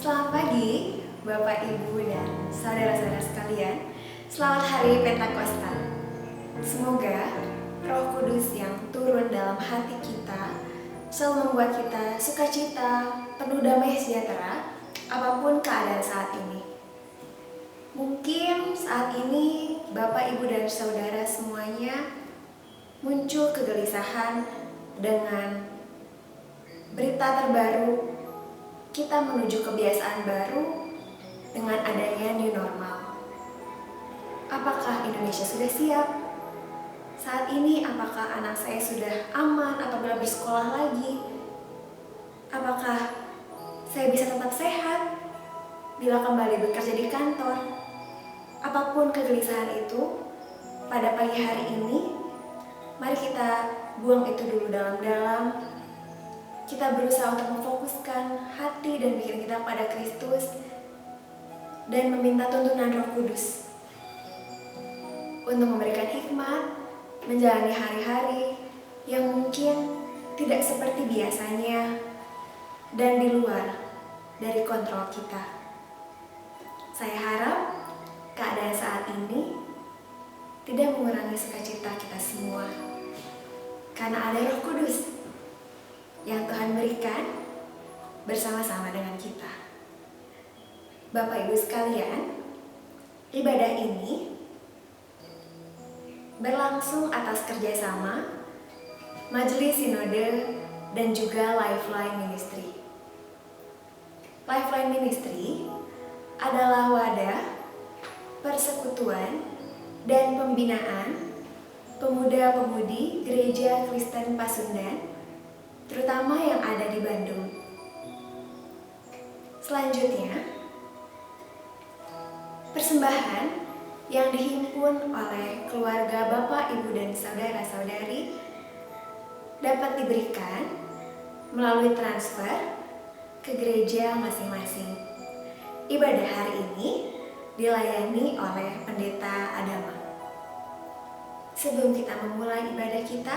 Selamat pagi, Bapak, Ibu, dan saudara-saudara sekalian. Selamat Hari Pentakosta. Semoga Roh Kudus yang turun dalam hati kita selalu membuat kita sukacita, penuh damai sejahtera, apapun keadaan saat ini. Mungkin saat ini Bapak, Ibu, dan saudara semuanya muncul kegelisahan dengan berita terbaru. Kita menuju kebiasaan baru dengan adanya new normal. Apakah Indonesia sudah siap? Saat ini apakah anak saya sudah aman apabila bersekolah lagi? Apakah saya bisa tetap sehat bila kembali bekerja di kantor? Apapun kegelisahan itu, pada pagi hari ini, mari kita buang itu dulu dalam-dalam. Kita berusaha untuk memfokuskan hati dan pikiran kita pada Kristus dan meminta tuntunan Roh Kudus untuk memberikan hikmat menjalani hari-hari yang mungkin tidak seperti biasanya dan di luar dari kontrol kita. Saya harap keadaan saat ini tidak mengurangi sukacita kita semua, karena ada Roh Kudus yang Tuhan berikan bersama-sama dengan kita. Bapak Ibu sekalian, ibadah ini berlangsung atas kerjasama Majelis Sinode dan juga Lifeline Ministry. Lifeline Ministry adalah wadah persekutuan dan pembinaan pemuda-pemudi Gereja Kristen Pasundan, terutama yang ada di Bandung. Selanjutnya, persembahan yang dihimpun oleh keluarga Bapak, Ibu, dan saudara-saudari dapat diberikan melalui transfer ke gereja masing-masing. Ibadah hari ini dilayani oleh Pendeta Adama. Sebelum kita memulai ibadah kita,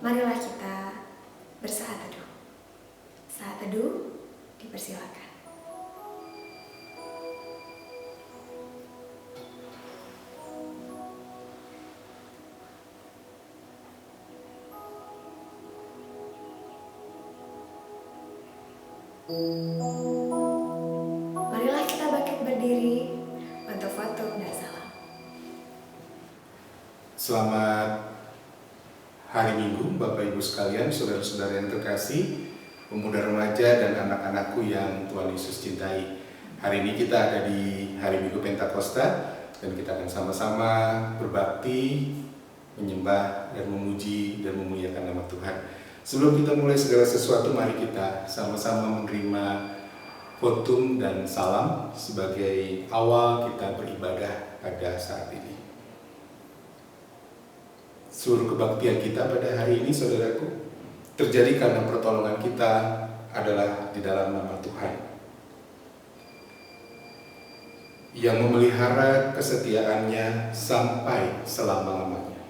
marilah kita bersaat teduh. Saat teduh dipersilakan. Marilah kita bangkit berdiri untuk foto dan salam. Selamat hari Minggu, Bapak Ibu sekalian, saudara-saudara yang terkasih, pemuda remaja dan anak-anakku yang Tuhan Yesus cintai. Hari ini kita ada di hari Minggu Pentakosta dan kita akan sama-sama berbakti, menyembah dan memuji dan memuliakan nama Tuhan. Sebelum kita mulai segala sesuatu, mari kita sama-sama menerima khotum dan salam sebagai awal kita beribadah pada saat ini. Seluruh kebaktian kita pada hari ini, saudaraku, terjadi karena pertolongan kita adalah di dalam nama Tuhan yang memelihara kesetiaannya sampai selama-lamanya.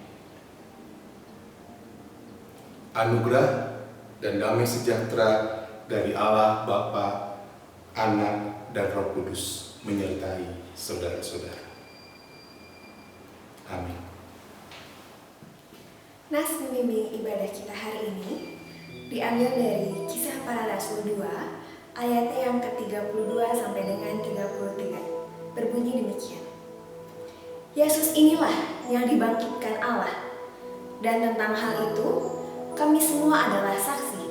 Anugerah dan damai sejahtera dari Allah Bapa, Anak, dan Roh Kudus menyertai saudara-saudara. Amin. Nas pembimbing ibadah kita hari ini diambil dari Kisah Para Rasul 2 ayatnya yang ke-32 sampai dengan 33. Berbunyi demikian. Yesus inilah yang dibangkitkan Allah, dan tentang hal itu kami semua adalah saksi.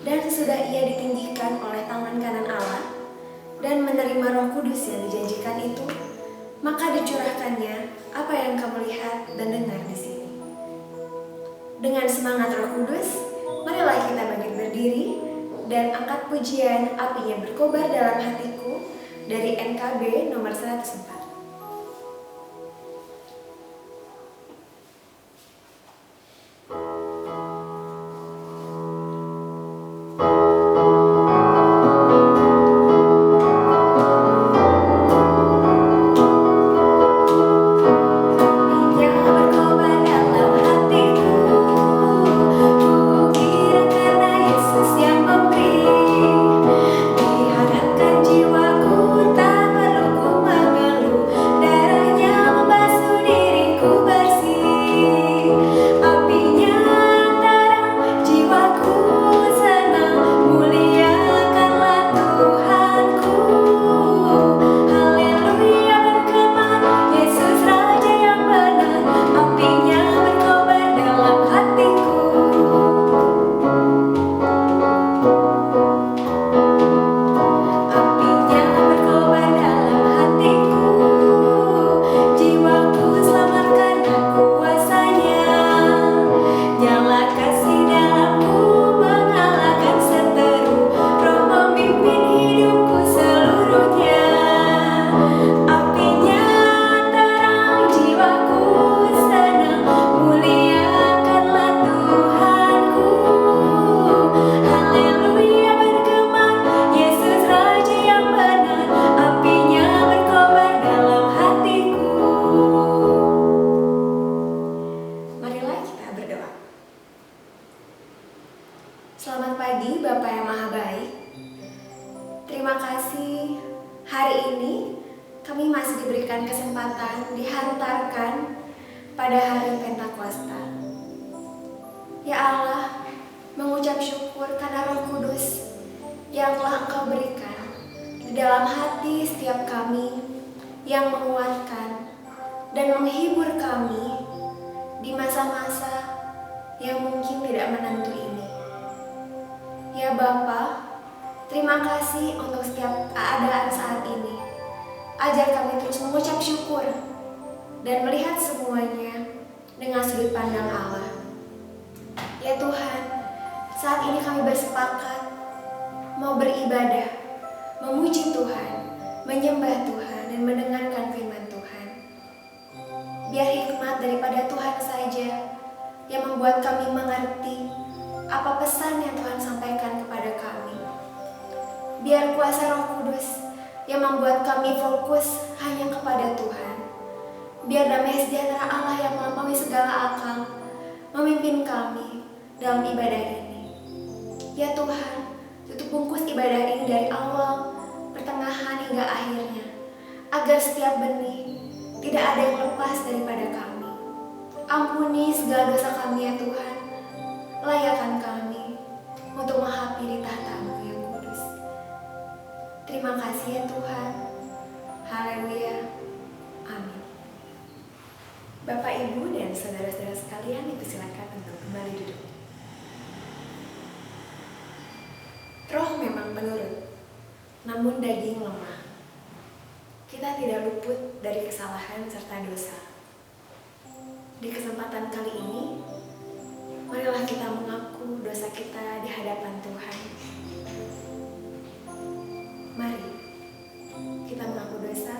Dan sesudah ia ditinggikan oleh tangan kanan Allah dan menerima Roh Kudus yang dijanjikan itu, maka dicurahkannya apa yang kamu lihat dan dengar di sini. Dengan semangat Roh Kudus, marilah kita bangkit berdiri dan angkat pujian apinya berkobar dalam hatiku dari NKB nomor 104. Kukira karena Yesus yang memberi. Selamat pagi Bapak yang Maha Baik. Terima kasih hari ini kami masih diberikan kesempatan dihantarkan pada hari Pentakosta. Ya Allah, mengucap syukur karena Roh Kudus yang telah Engkau berikan di dalam hati setiap kami, yang menguatkan dan menghibur kami di masa-masa yang mungkin tidak menentu ini. Ya Bapa, terima kasih untuk setiap keadaan saat ini. Ajar kami terus mengucap syukur dan melihat semuanya dengan sudut pandang Allah. Ya Tuhan, saat ini kami bersepakat mau beribadah, memuji Tuhan, menyembah Tuhan, dan mendengarkan firman Tuhan. Biar hikmat daripada Tuhan saja yang membuat kami mengerti apa pesan yang Tuhan sampaikan kepada kami. Biar kuasa Roh Kudus yang membuat kami fokus hanya kepada Tuhan. Biar damai sejahtera Allah yang melampaui segala akal memimpin kami dalam ibadah ini. Ya Tuhan, tutup bungkus ibadah ini dari awal, pertengahan hingga akhirnya, agar setiap benih tidak ada yang lepas daripada kami. Ampuni segala dosa kami ya Tuhan, layakan kami untuk menghampiri tahta-Mu yang kudus. Terima kasih ya Tuhan. Haleluya. Amin. Bapak, Ibu, dan saudara-saudara sekalian, dipersilakan untuk kembali duduk. Roh memang penurut, namun daging lemah. Kita tidak luput dari kesalahan serta dosa. Di kesempatan kali ini, marilah kita mengaku dosa kita di hadapan Tuhan. Mari kita mengaku dosa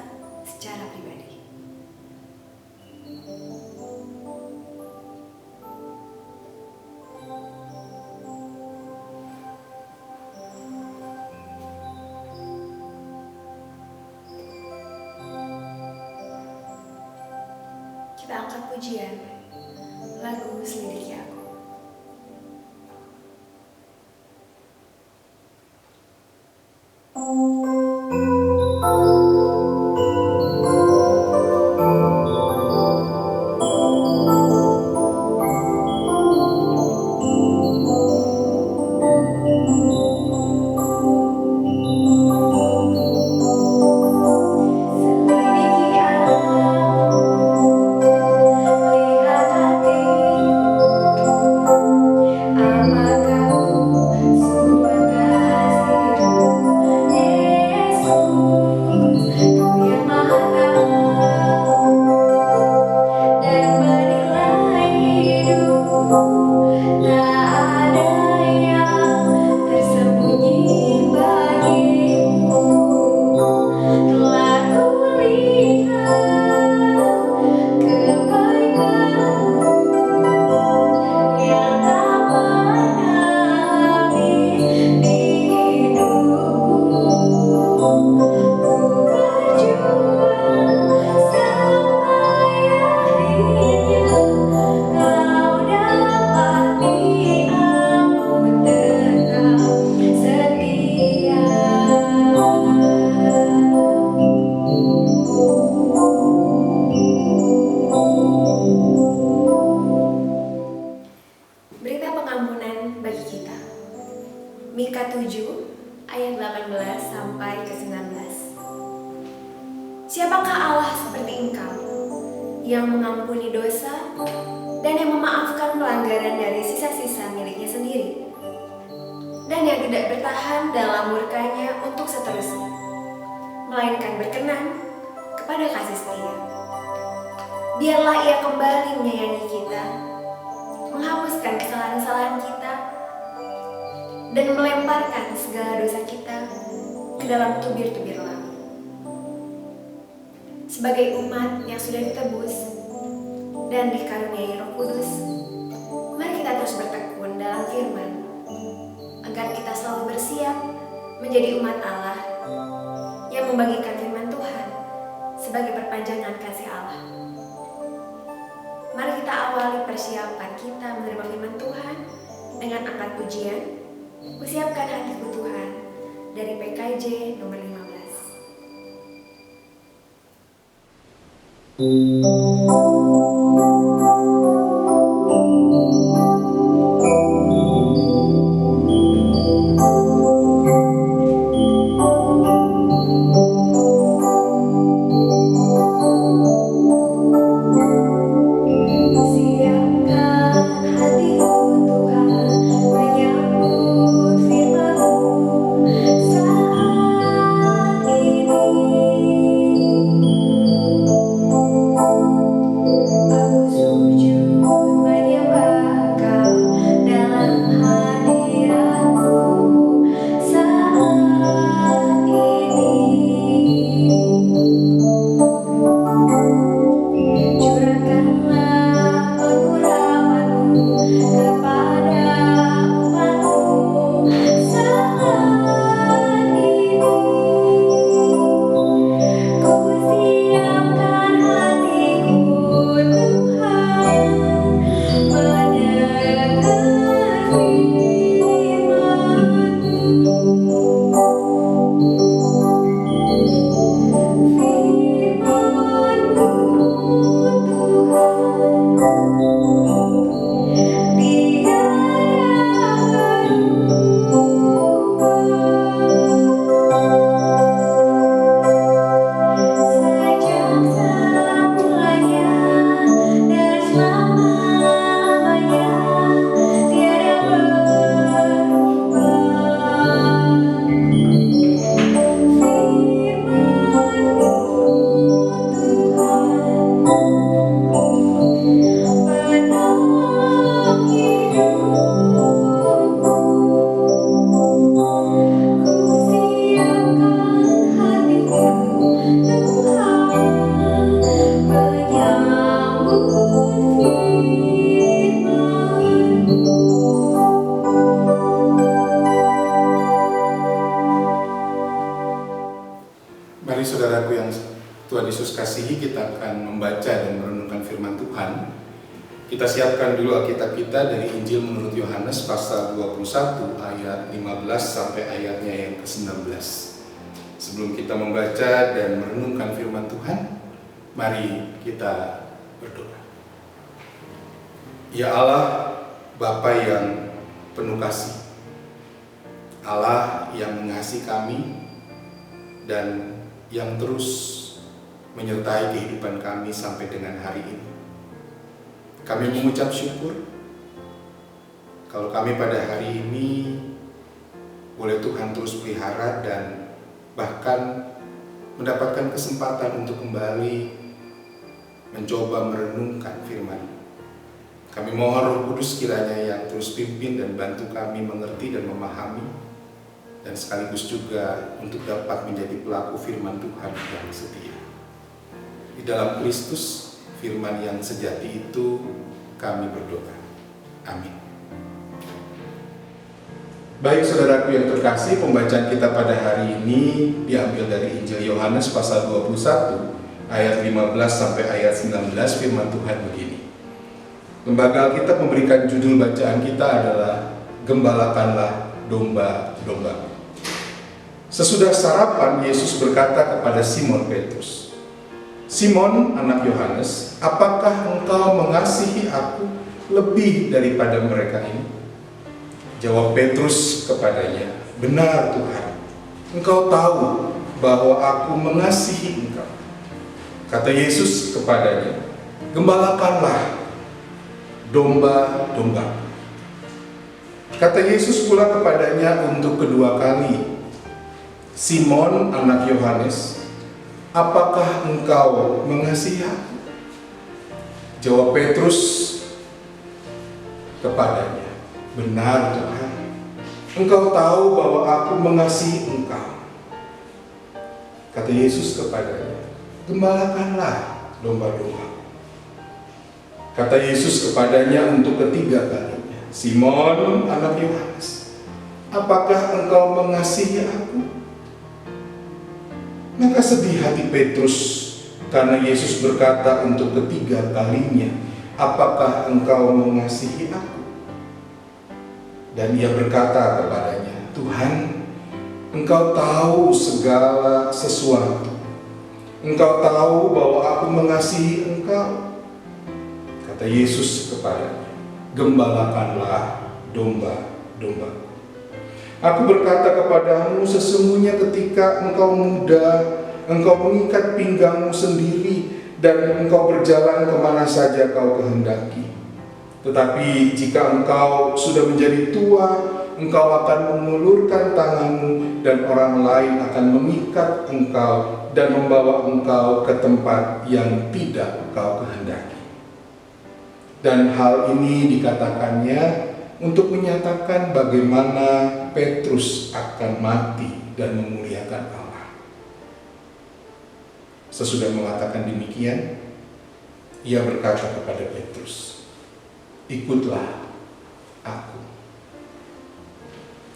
secara pribadi. Kita angkat pujian lagu Selidiki Aku. Berita pengampunan bagi kita. Mika 7 ayat 18 sampai ke 19. Siapakah Allah seperti Engkau, yang mengampuni dosa dan yang memaafkan pelanggaran dari sisa-sisa miliknya sendiri, dan yang tidak bertahan dalam murkanya untuk seterusnya, melainkan berkenan kepada kasih setia. Biarlah Ia kembali menyayangi kita, menghapuskan kesalahan-kesalahan kita, dan melemparkan segala dosa kita ke dalam tubir-tubir laut. Sebagai umat yang sudah ditebus dan dikaruniai Roh Kudus, mari kita terus bertekun dalam firman, agar kita selalu bersiap menjadi umat Allah yang membagikan firman Tuhan sebagai perpanjangan kasih Allah. Mari kita awali persiapan kita menerima firman Tuhan dengan angkat pujian Kusiapkan hatiku Tuhan, dari PKJ nomor 15. Mari saudaraku yang Tuhan Yesus kasihi, kita akan membaca dan merenungkan firman Tuhan. Kita siapkan dulu Alkitab kita dari Injil menurut Yohanes pasal 21 ayat 15 sampai ayatnya yang ke-19. Sebelum kita membaca dan merenungkan firman Tuhan, mari kita berdoa. Ya Allah, Bapa yang penuh kasih, Allah yang mengasihi kami dan yang terus menyertai kehidupan kami sampai dengan hari ini. Kami mengucap syukur kalau kami pada hari ini boleh Tuhan terus pelihara dan bahkan mendapatkan kesempatan untuk kembali mencoba merenungkan firman. Kami mohon Roh Kudus kiranya yang terus pimpin dan bantu kami mengerti dan memahami, dan sekaligus juga untuk dapat menjadi pelaku firman Tuhan yang setia. Di dalam Kristus, firman yang sejati itu kami berdoa. Amin. Baik saudaraku yang terkasih, pembacaan kita pada hari ini diambil dari Injil Yohanes pasal 21 ayat 15 sampai ayat 19. Firman Tuhan begini. Lembaga Alkitab memberikan judul bacaan kita adalah Gembalakanlah domba-domba. Sesudah sarapan, Yesus berkata kepada Simon Petrus, "Simon, anak Yohanes, apakah engkau mengasihi aku lebih daripada mereka ini?" Jawab Petrus kepadanya, "Benar Tuhan, engkau tahu bahwa aku mengasihi engkau." Kata Yesus kepadanya, "Gembalakanlah domba-domba." Kata Yesus pula kepadanya untuk kedua kali, "Simon, anak Yohanes, apakah engkau mengasihi aku?" Jawab Petrus kepadanya, "Benar Tuhan, engkau tahu bahwa aku mengasihi engkau." Kata Yesus kepadanya, "Gembalakanlah domba-domba." Kata Yesus kepadanya untuk ketiga kalinya, "Simon, anak Yohanes, apakah engkau mengasihi aku?" Maka sedih hati Petrus karena Yesus berkata untuk ketiga kalinya, "Apakah engkau mengasihi aku?" Dan ia berkata kepadanya, "Tuhan, Engkau tahu segala sesuatu. Engkau tahu bahwa aku mengasihi Engkau." Kata Yesus kepadanya, "Gembalakanlah domba-domba. Aku berkata kepadamu, sesungguhnya ketika engkau muda, engkau mengikat pinggangmu sendiri dan engkau berjalan kemana saja kau kehendaki. Tetapi jika engkau sudah menjadi tua, engkau akan mengulurkan tanganmu dan orang lain akan mengikat engkau dan membawa engkau ke tempat yang tidak kau kehendaki." Dan hal ini dikatakannya untuk menyatakan bagaimana Petrus akan mati dan memuliakan Allah. Sesudah mengatakan demikian, ia berkata kepada Petrus, "Ikutlah aku."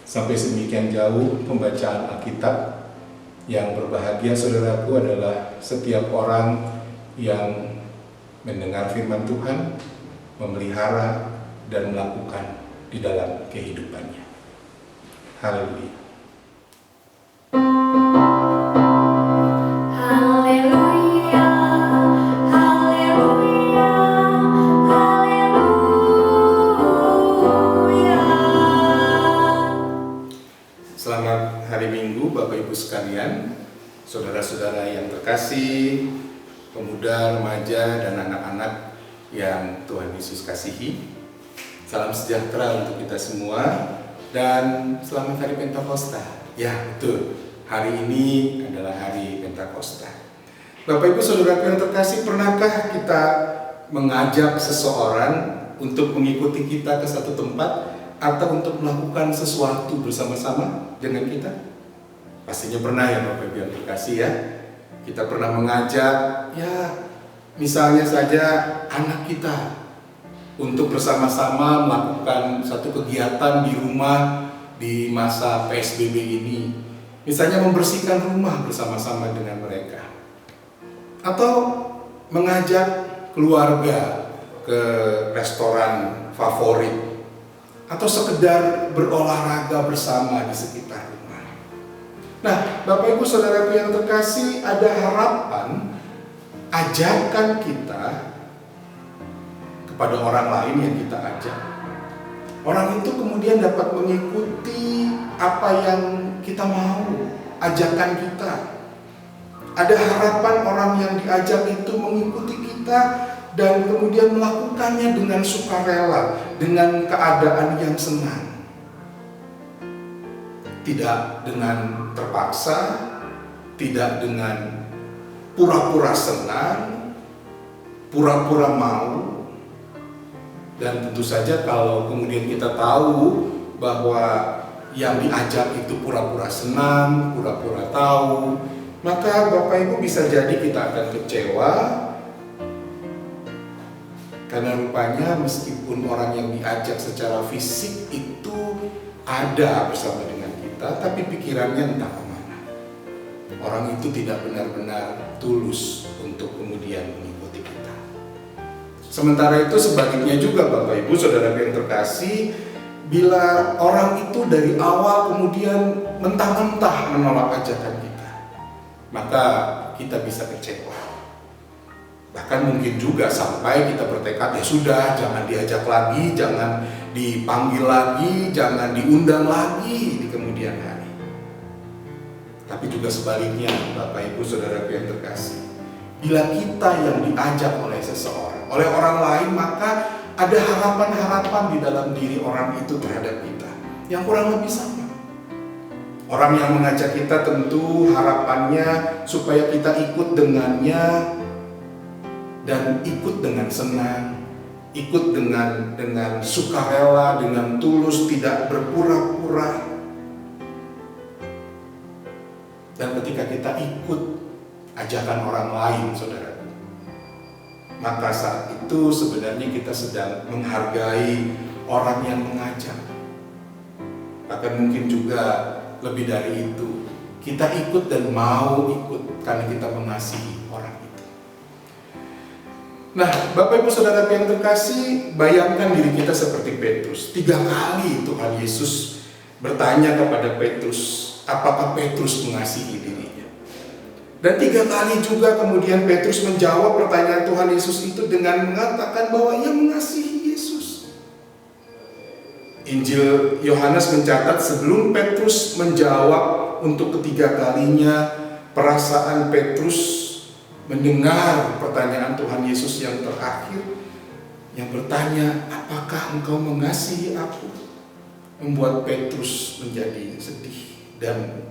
Sampai sedemikian jauh pembacaan Alkitab. Yang berbahagia saudaraku adalah setiap orang yang mendengar firman Tuhan, memelihara dan melakukan di dalam kehidupannya. Haleluya. Haleluya, haleluya, haleluya. Selamat hari Minggu Bapak Ibu sekalian, saudara-saudara yang terkasih, pemuda, remaja, dan anak-anak yang Tuhan Yesus kasihi. Salam sejahtera untuk kita semua dan selamat hari Pentakosta. Ya betul, hari ini adalah hari Pentakosta. Bapak Ibu saudara yang terkasih, pernahkah kita mengajak seseorang untuk mengikuti kita ke satu tempat atau untuk melakukan sesuatu bersama-sama dengan kita? Pastinya pernah ya Bapak Ibu yang terkasih ya. Kita pernah mengajak ya misalnya saja anak kita untuk bersama-sama melakukan satu kegiatan di rumah di masa PSBB ini. Misalnya membersihkan rumah bersama-sama dengan mereka. Atau mengajak keluarga ke restoran favorit. Atau sekedar berolahraga bersama di sekitar rumah. Nah, Bapak Ibu Saudaraku yang terkasih, ada harapan ajakan kita pada orang lain yang kita ajak. Orang itu kemudian dapat mengikuti apa yang kita mau, ajakan kita. Ada harapan orang yang diajak itu mengikuti kita dan kemudian melakukannya dengan sukarela, dengan keadaan yang senang. Tidak dengan terpaksa, tidak dengan pura-pura senang, pura-pura mau. Dan tentu saja kalau kemudian kita tahu bahwa yang diajak itu pura-pura senang, pura-pura tahu, maka Bapak Ibu bisa jadi kita akan kecewa. Karena rupanya meskipun orang yang diajak secara fisik itu ada bersama dengan kita, tapi pikirannya entah kemana. Orang itu tidak benar-benar tulus untuk kemudian mengikuti kita. Sementara itu sebaliknya juga Bapak Ibu Saudara yang terkasih, bila orang itu dari awal kemudian mentah-mentah menolak ajakan kita, maka kita bisa kecewa. Bahkan mungkin juga sampai kita bertekad, ya sudah, jangan diajak lagi, jangan dipanggil lagi, jangan diundang lagi di kemudian hari. Tapi juga sebaliknya Bapak Ibu Saudara yang terkasih, bila kita yang diajak oleh seseorang, oleh orang lain, maka ada harapan-harapan di dalam diri orang itu terhadap kita yang kurang lebih sama. Orang yang mengajak kita tentu harapannya supaya kita ikut dengannya dan ikut dengan senang, ikut dengan sukarela, dengan tulus, tidak berpura-pura. Dan ketika kita ikut ajakan orang lain, saudara, maka saat itu sebenarnya kita sedang menghargai orang yang mengajak. Bahkan mungkin juga lebih dari itu, kita ikut dan mau ikut karena kita mengasihi orang itu. Nah, Bapak Ibu Saudara yang terkasih, bayangkan diri kita seperti Petrus. 3 kali Tuhan Yesus bertanya kepada Petrus, apakah Petrus mengasihi dirinya. Dan 3 kali juga kemudian Petrus menjawab pertanyaan Tuhan Yesus itu dengan mengatakan bahwa ia mengasihi Yesus. Injil Yohanes mencatat sebelum Petrus menjawab untuk ketiga kalinya, perasaan Petrus mendengar pertanyaan Tuhan Yesus yang terakhir, yang bertanya, apakah engkau mengasihi aku? Membuat Petrus menjadi sedih. Dan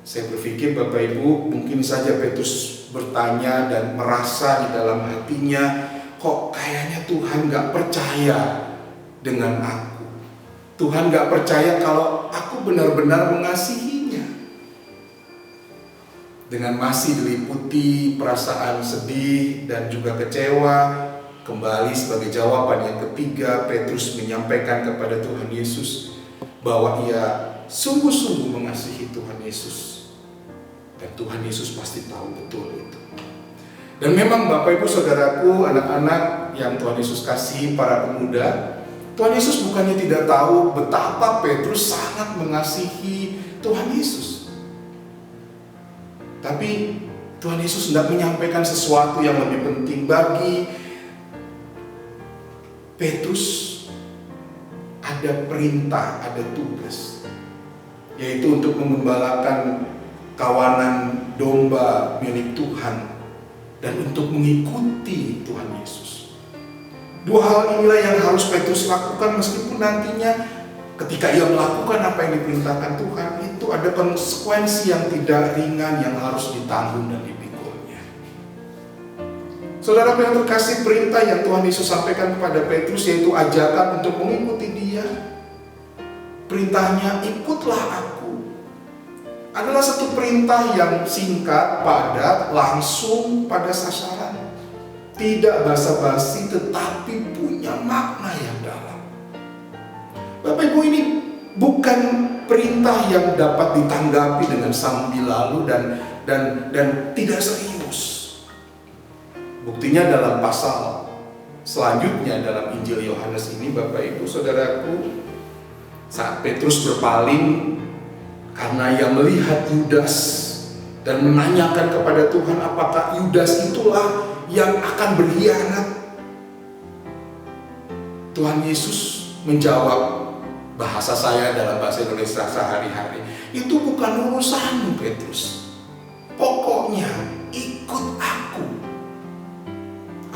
saya berpikir Bapak Ibu, mungkin saja Petrus bertanya dan merasa di dalam hatinya, kok kayaknya Tuhan gak percaya dengan aku. Tuhan gak percaya kalau aku benar-benar mengasihinya. Dengan masih diliputi perasaan sedih dan juga kecewa, kembali sebagai jawaban yang ketiga, Petrus menyampaikan kepada Tuhan Yesus bahwa ia sungguh-sungguh mengasihi Tuhan Yesus. Dan Tuhan Yesus pasti tahu betul itu. Dan memang Bapak Ibu Saudaraku, anak-anak yang Tuhan Yesus kasih, para pemuda, Tuhan Yesus bukannya tidak tahu betapa Petrus sangat mengasihi Tuhan Yesus. Tapi Tuhan Yesus hendak menyampaikan sesuatu yang lebih penting bagi Petrus. Ada perintah, ada tugas, yaitu untuk mengembalakan kawanan domba milik Tuhan dan untuk mengikuti Tuhan Yesus. 2 hal inilah yang harus Petrus lakukan, meskipun nantinya ketika ia melakukan apa yang diperintahkan Tuhan, itu ada konsekuensi yang tidak ringan yang harus ditanggung dan dipikulnya. Saudara yang terkasih, perintah yang Tuhan Yesus sampaikan kepada Petrus, yaitu ajakan untuk mengikuti Dia. Perintahnya, ikutlah aku, adalah satu perintah yang singkat, padat, langsung pada sasaran. Tidak basa-basi, tetapi punya makna yang dalam. Bapak Ibu, ini bukan perintah yang dapat ditanggapi dengan sambil lalu dan tidak serius. Buktinya dalam pasal selanjutnya dalam Injil Yohanes ini, Bapak Ibu Saudaraku, saat Petrus berpaling karena ia melihat Yudas dan menanyakan kepada Tuhan apakah Yudas itulah yang akan berkhianat. Tuhan Yesus menjawab, bahasa saya dalam bahasa Indonesia sehari-hari, itu bukan urusanmu Petrus, pokoknya ikut aku.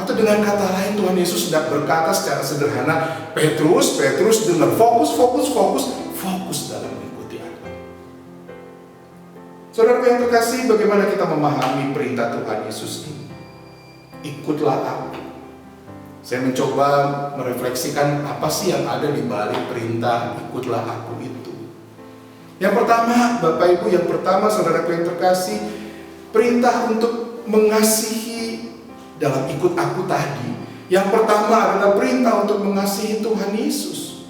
Atau dengan kata lain, Tuhan Yesus sedang berkata secara sederhana, Petrus dengar, fokus dalam mengikuti aku. Saudara yang terkasih, bagaimana kita memahami perintah Tuhan Yesus ini? Ikutlah aku. Saya mencoba merefleksikan apa sih yang ada di balik perintah ikutlah aku itu. Yang pertama, Bapak Ibu, saudara yang terkasih, perintah untuk mengasihi dalam ikut aku tadi. Yang pertama adalah perintah untuk mengasihi Tuhan Yesus.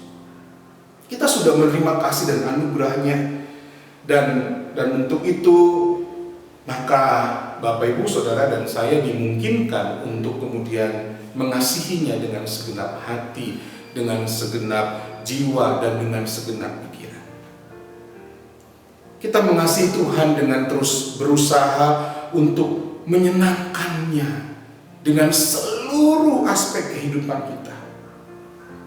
Kita sudah menerima kasih dan anugerahnya, dan untuk itu maka Bapak Ibu Saudara dan saya dimungkinkan untuk kemudian mengasihinya dengan segenap hati, dengan segenap jiwa, dan dengan segenap pikiran. Kita mengasihi Tuhan dengan terus berusaha untuk menyenangkannya dengan seluruh aspek kehidupan kita.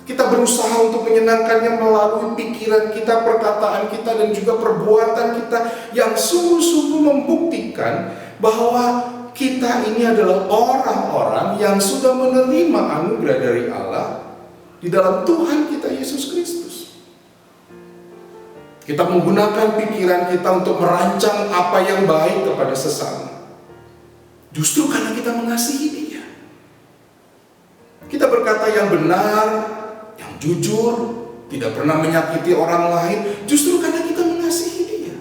Kita berusaha untuk menyenangkannya melalui pikiran kita, perkataan kita, dan juga perbuatan kita yang sungguh-sungguh membuktikan bahwa kita ini adalah orang-orang yang sudah menerima anugerah dari Allah di dalam Tuhan kita Yesus Kristus. Kita menggunakan pikiran kita untuk merancang apa yang baik kepada sesama, justru karena kita mengasihi Dia. Kita berkata yang benar, yang jujur, tidak pernah menyakiti orang lain, justru karena kita mengasihi Dia.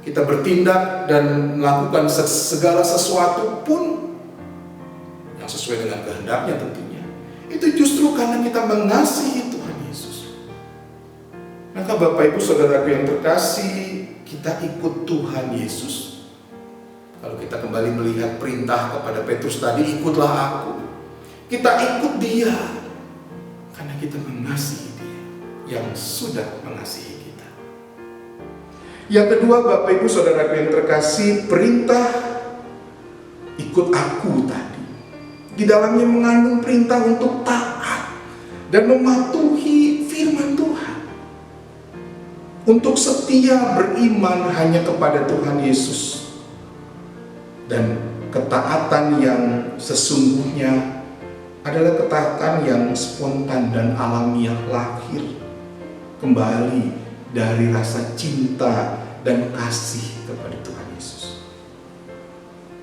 Kita bertindak dan melakukan segala sesuatu pun yang sesuai dengan kehendaknya tentunya, itu justru karena kita mengasihi Tuhan Yesus. Maka Bapak Ibu Saudaraku yang terkasih, kita ikut Tuhan Yesus Kalau kita kembali melihat perintah kepada Petrus tadi, ikutlah aku. Kita ikut dia karena kita mengasihi dia yang sudah mengasihi kita. Yang kedua, Bapak Ibu Saudaraku yang terkasih, perintah ikut aku tadi di dalamnya mengandung perintah untuk taat dan mematuhi firman Tuhan, untuk setia beriman hanya kepada Tuhan Yesus, dan ketaatan yang sesungguhnya adalah ketaatan yang spontan dan alamiah, lahir kembali dari rasa cinta dan kasih kepada Tuhan Yesus.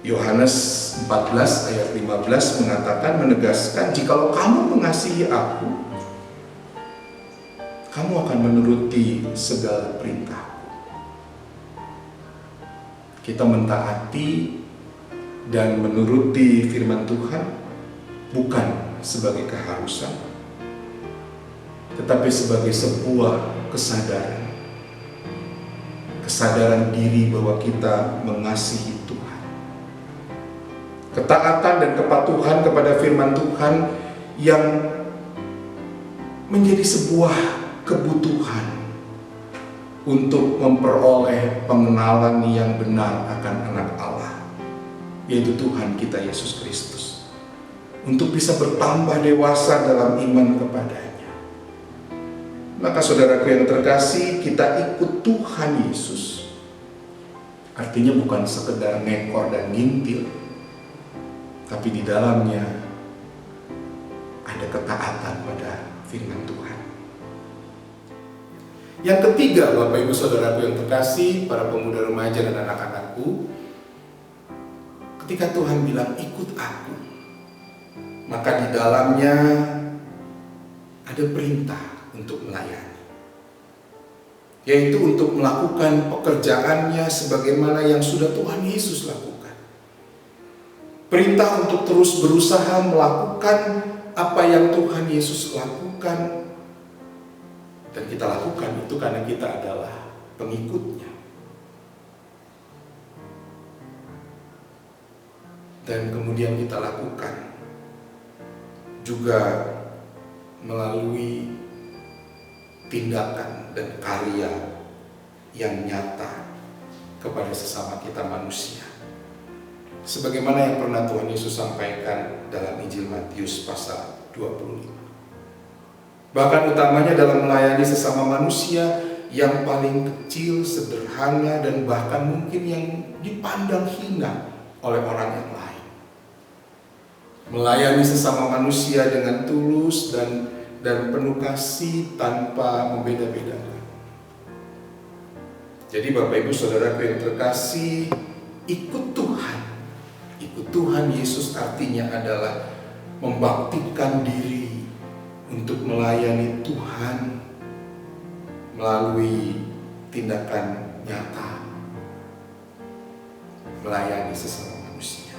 Yohanes 14 ayat 15 mengatakan, menegaskan, jikalau kamu mengasihi aku, kamu akan menuruti segala perintahku. Kita mentaati dan menuruti firman Tuhan bukan sebagai keharusan, tetapi sebagai sebuah kesadaran diri bahwa kita mengasihi Tuhan. Ketaatan dan kepatuhan kepada firman Tuhan yang menjadi sebuah kebutuhan untuk memperoleh pengenalan yang benar akan anak Allah, yaitu Tuhan kita Yesus Kristus, untuk bisa bertambah dewasa dalam iman kepadanya. Maka saudaraku yang terkasih, kita ikut Tuhan Yesus artinya bukan sekedar ngekor dan ngintil, tapi di dalamnya ada ketaatan pada firman Tuhan. Yang ketiga, Bapak Ibu Saudaraku yang terkasih, para pemuda, remaja dan anak-anakku, ketika Tuhan bilang ikut aku, maka di dalamnya ada perintah untuk melayani, yaitu untuk melakukan pekerjaannya sebagaimana yang sudah Tuhan Yesus lakukan. Perintah untuk terus berusaha melakukan apa yang Tuhan Yesus lakukan, dan kita lakukan itu karena kita adalah pengikutnya. Dan kemudian kita lakukan juga melalui tindakan dan karya yang nyata kepada sesama kita manusia, sebagaimana yang pernah Tuhan Yesus sampaikan dalam Injil Matius pasal 25. Bahkan utamanya dalam melayani sesama manusia yang paling kecil, sederhana, dan bahkan mungkin yang dipandang hina oleh orang yang lain. Melayani sesama manusia dengan tulus dan penuh kasih tanpa membeda-bedakan. Jadi Bapak Ibu Saudaraku yang terkasih, ikut Tuhan. Ikut Tuhan Yesus artinya adalah membaktikan diri untuk melayani Tuhan melalui tindakan nyata, melayani sesama manusia.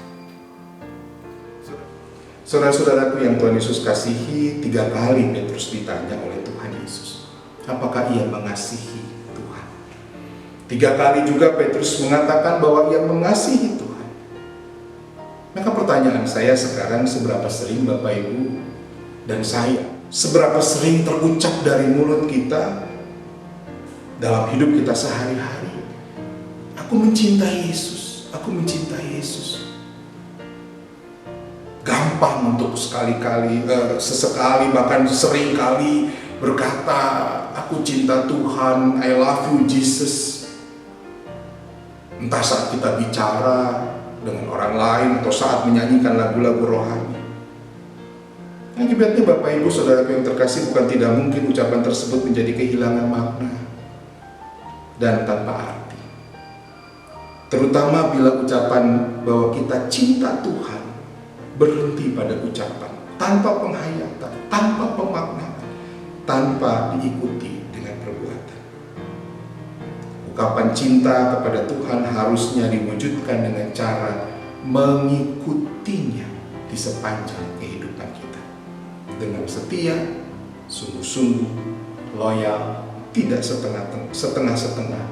Saudara-saudaraku yang Tuhan Yesus kasihi, 3 kali Petrus ditanya oleh Tuhan Yesus, apakah ia mengasihi Tuhan? 3 kali juga Petrus mengatakan bahwa ia mengasihi Tuhan. Maka pertanyaan saya sekarang, seberapa sering Bapak Ibu dan saya, seberapa sering terucap dari mulut kita dalam hidup kita sehari-hari, aku mencintai Yesus, aku mencintai Yesus. Gampang untuk sesekali bahkan sering kali berkata, aku cinta Tuhan, I love you Jesus. Entah saat kita bicara dengan orang lain atau saat menyanyikan lagu-lagu rohani. Akibatnya Bapak Ibu Saudaraku yang terkasih, bukan tidak mungkin ucapan tersebut menjadi kehilangan makna dan tanpa arti. Terutama bila ucapan bahwa kita cinta Tuhan berhenti pada ucapan, tanpa penghayatan, tanpa pemaknaan, tanpa diikuti dengan perbuatan. Ungkapan cinta kepada Tuhan harusnya diwujudkan dengan cara mengikutinya di sepanjang kehidupan kita, dengan setia, sungguh-sungguh, loyal, tidak setengah-setengah,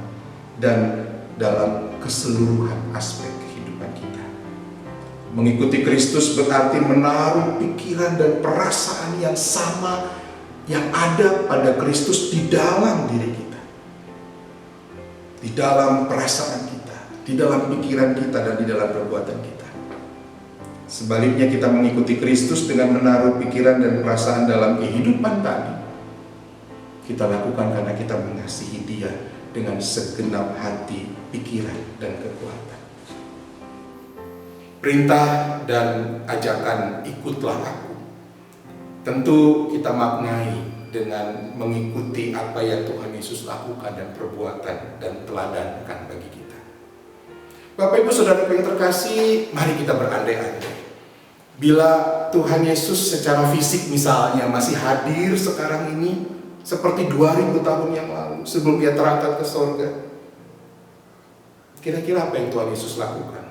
dan dalam keseluruhan aspek kehidupan Mengikuti Kristus berarti menaruh pikiran dan perasaan yang sama yang ada pada Kristus di dalam diri kita, di dalam perasaan kita, di dalam pikiran kita, dan di dalam perbuatan kita. Sebaliknya, kita mengikuti Kristus dengan menaruh pikiran dan perasaan dalam kehidupan tadi. Kita lakukan karena kita mengasihi Dia dengan segenap hati, pikiran, dan kekuatan. Perintah dan ajakan ikutlah aku tentu kita maknai dengan mengikuti apa yang Tuhan Yesus lakukan dan perbuatan dan teladankan bagi kita. Bapak Ibu Saudara yang terkasih, mari kita berandai-andai. Bila Tuhan Yesus secara fisik misalnya masih hadir sekarang ini seperti 2000 tahun yang lalu sebelum Dia terangkat ke surga, kira-kira apa yang Tuhan Yesus lakukan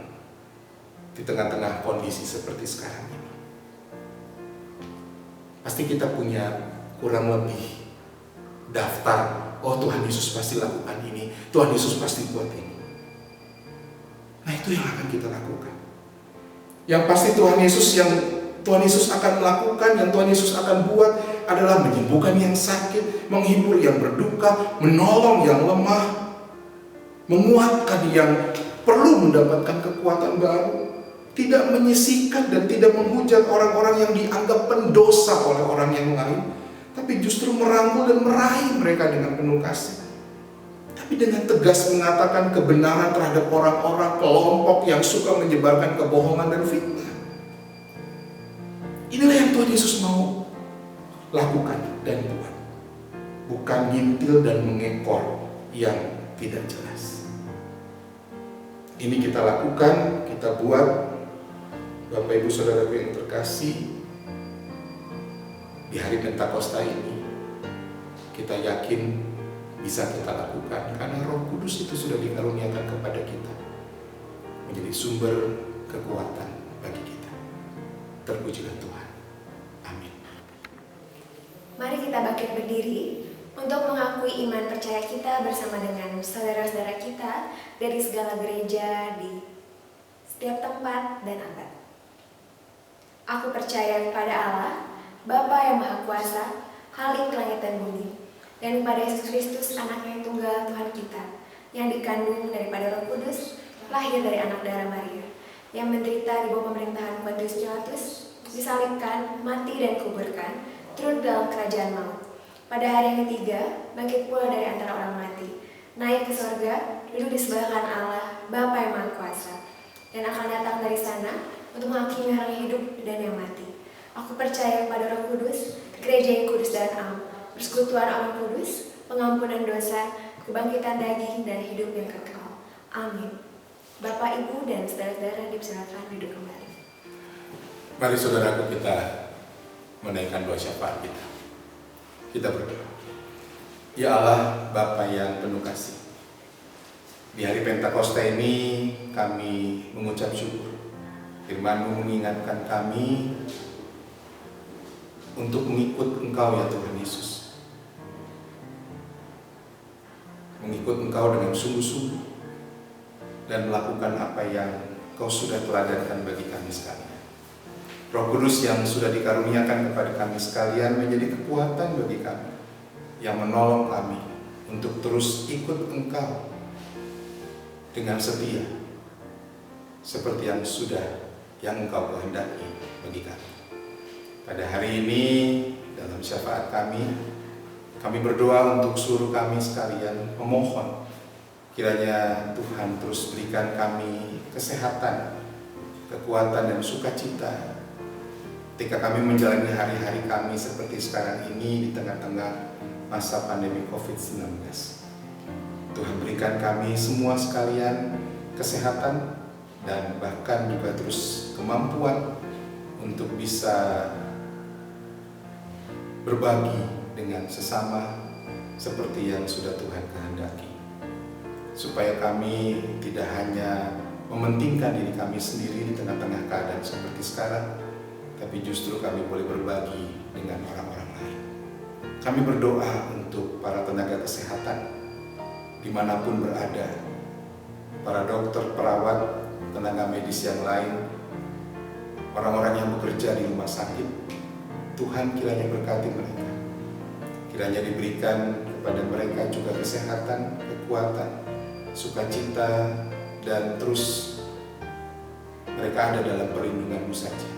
di tengah-tengah kondisi seperti sekarang ini? Pasti kita punya kurang lebih daftar, oh Tuhan Yesus pasti lakukan ini, Tuhan Yesus pasti buat ini. Nah, itu yang akan kita lakukan. Yang pasti Tuhan Yesus akan melakukan, yang Tuhan Yesus akan buat adalah menyembuhkan yang sakit, menghibur yang berduka, menolong yang lemah, menguatkan yang perlu mendapatkan kekuatan baru, tidak menyisihkan dan tidak menghujat orang-orang yang dianggap pendosa oleh orang yang lain, tapi justru merangkul dan meraih mereka dengan penuh kasih. Tapi dengan tegas mengatakan kebenaran terhadap orang-orang kelompok yang suka menyebarkan kebohongan dan fitnah. Inilah yang Tuhan Yesus mau lakukan dan buat. Bukan ngintil dan mengekor yang tidak jelas. Ini kita lakukan, kita buat. Bapak Ibu Saudara yang terkasih, di hari Pentakosta ini kita yakin bisa kita lakukan karena Roh Kudus itu sudah dikaruniakan kepada kita menjadi sumber kekuatan bagi kita. Terpujilah Tuhan. Amin. Mari kita bangkit berdiri untuk mengakui iman percaya kita bersama dengan saudara-saudara kita dari segala gereja di setiap tempat dan abad. Aku percaya kepada Allah, Bapa yang Maha Kuasa, Halim langit dan bumi, dan kepada Yesus Kristus, Anaknya yang tunggal Tuhan kita, yang dikandung daripada Roh Kudus, lahir dari anak darah Maria, yang menderita di bawah pemerintahan Pontius Pilatus, disalibkan, mati dan kuburkan, turun dalam kerajaan maut. Pada hari yang ketiga, bangkit pula dari antara orang mati, naik ke surga, duduk di sebelah kanan Allah, Bapa yang Maha Kuasa, dan akan datang dari sana untuk menghakimi orang hidup dan yang mati. Aku percaya pada Roh Kudus, gereja yang kudus dan am, persekutuan orang kudus, pengampunan dosa, kebangkitan daging, dan hidup yang kekal. Amin. Bapak, Ibu, dan saudara-saudara dipersilakan duduk kembali. Mari saudaraku, kita menaikkan doa syafaat kita. Kita berdoa. Ya Allah, Bapa yang penuh kasih, di hari Pentakosta ini kami mengucap syukur. Firman-Mu mengingatkan kami untuk mengikut Engkau ya Tuhan Yesus. Mengikut Engkau dengan sungguh-sungguh dan melakukan apa yang Kau sudah teladankan bagi kami sekalian. Roh Kudus yang sudah dikaruniakan kepada kami sekalian menjadi kekuatan bagi kami, yang menolong kami untuk terus ikut Engkau dengan setia, seperti yang Engkau kehendaki bagi kami. Pada hari ini, dalam syafaat kami berdoa untuk seluruh kami sekalian, memohon kiranya Tuhan terus berikan kami kesehatan, kekuatan, dan sukacita ketika kami menjalani hari-hari kami seperti sekarang ini di tengah-tengah masa pandemi COVID-19. Tuhan berikan kami semua sekalian kesehatan dan bahkan juga terus kemampuan untuk bisa berbagi dengan sesama seperti yang sudah Tuhan kehendaki, supaya kami tidak hanya mementingkan diri kami sendiri di tengah-tengah keadaan seperti sekarang, tapi justru kami boleh berbagi dengan orang-orang lain. Kami berdoa untuk para tenaga kesehatan dimanapun berada, para dokter, perawat, tenaga medis yang lain, orang-orang yang bekerja di rumah sakit, Tuhan kiranya berkati mereka. Kiranya diberikan kepada mereka juga kesehatan, kekuatan, sukacita, dan terus mereka ada dalam perlindungan-Mu saja.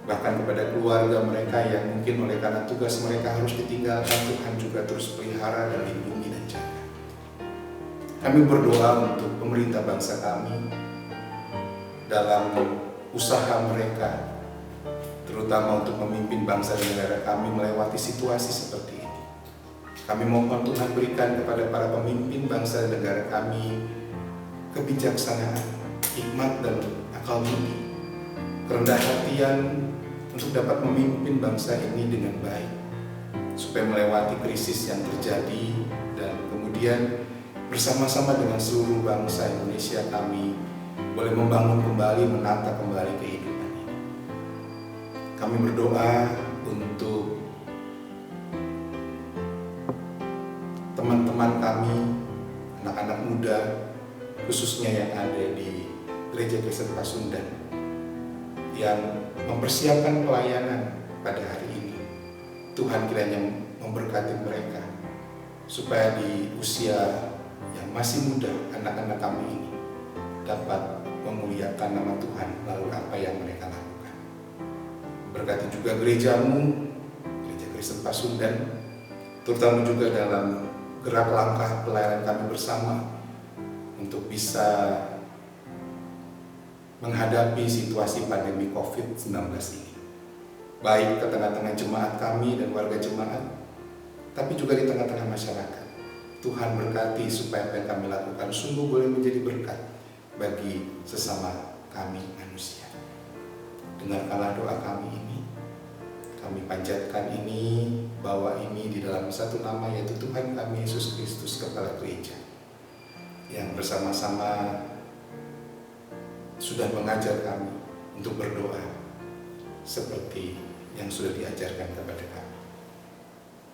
Bahkan kepada keluarga mereka yang mungkin oleh karena tugas mereka harus ditinggalkan, Tuhan juga terus pelihara dan lindungi dan jaga. Kami berdoa untuk pemerintah bangsa kami dalam usaha mereka, terutama untuk memimpin bangsa dan negara kami melewati situasi seperti ini. Kami mohon Tuhan berikan kepada para pemimpin bangsa dan negara kami kebijaksanaan, hikmat dan akal budi, kerendahan hatian untuk dapat memimpin bangsa ini dengan baik, supaya melewati krisis yang terjadi dan kemudian bersama-sama dengan seluruh bangsa Indonesia kami boleh membangun kembali, menata kembali kehidupan ini. Kami berdoa untuk teman-teman kami, anak-anak muda, khususnya yang ada di Gereja Kristen Pasundan, yang mempersiapkan pelayanan pada hari ini. Tuhan kiranya memberkati mereka, supaya di usia yang masih muda, anak-anak kami ini dapat memuliakan nama Tuhan melalui apa yang mereka lakukan. Berkati juga gereja-Mu, Gereja Kristen Pasundan, terutama juga dalam gerak langkah pelayanan kami bersama untuk bisa menghadapi situasi pandemi COVID-19 ini. Baik ke tengah-tengah jemaat kami dan warga jemaat, tapi juga di tengah-tengah masyarakat. Tuhan berkati supaya apa yang kami lakukan sungguh boleh menjadi berkat bagi sesama kami manusia. Dengarkanlah doa kami ini. Kami panjatkan ini, bawa ini di dalam satu nama, yaitu Tuhan kami Yesus Kristus, Kepala Gereja, yang bersama-sama sudah mengajar kami untuk berdoa seperti yang sudah diajarkan kepada kami.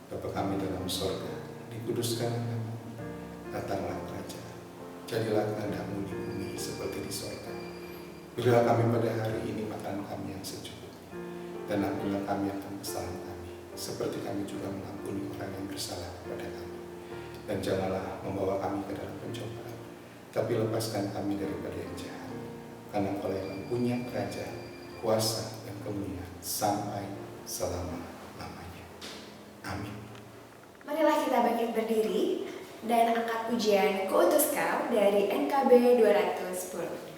Bapa kami dalam sorga, dikuduskan nama-Mu, datanglah kerajaan, jadilah kehendak-Mu di bumi seperti di sorga. Berilah kami pada hari ini makan kami yang secukupnya, dan ampunilah kami akan kesalahan kami, seperti kami juga mengampuni orang yang bersalah kepada kami. Dan janganlah membawa kami ke dalam pencobaan, tapi lepaskan kami daripada yang jahat. Karena Engkau yang mempunyai kerajaan, kuasa, dan kemuliaan sampai selama-lamanya. Amin. Marilah kita bangkit berdiri dan angkat pujian Kuutus Kau dari NKB 210.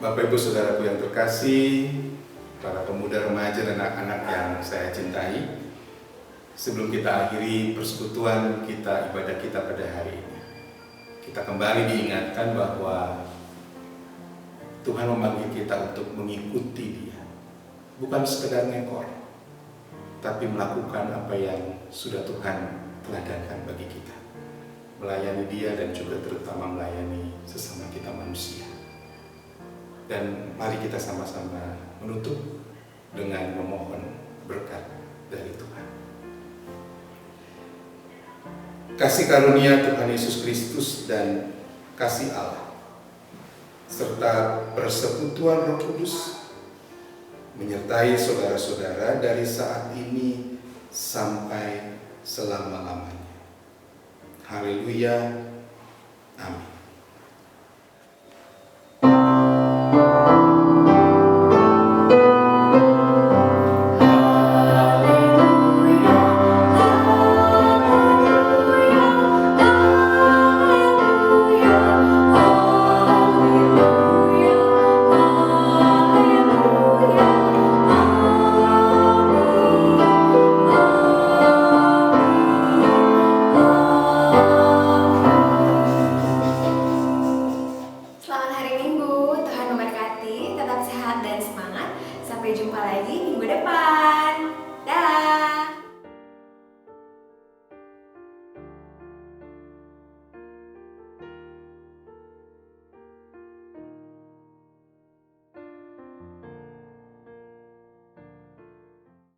Bapak Ibu Saudaraku yang terkasih, para pemuda, remaja, dan anak-anak yang saya cintai, sebelum kita akhiri persekutuan kita, ibadah kita pada hari ini, kita kembali diingatkan bahwa Tuhan memanggil kita untuk mengikuti Dia, bukan sekedar ngekor, tapi melakukan apa yang sudah Tuhan teladankan bagi kita, melayani Dia dan juga terutama melayani sesama kita manusia. Dan mari kita sama-sama menutup dengan memohon berkat dari Tuhan. Kasih karunia Tuhan Yesus Kristus dan kasih Allah, serta persekutuan Roh Kudus menyertai saudara-saudara dari saat ini sampai selama-lamanya. Haleluya. Amin.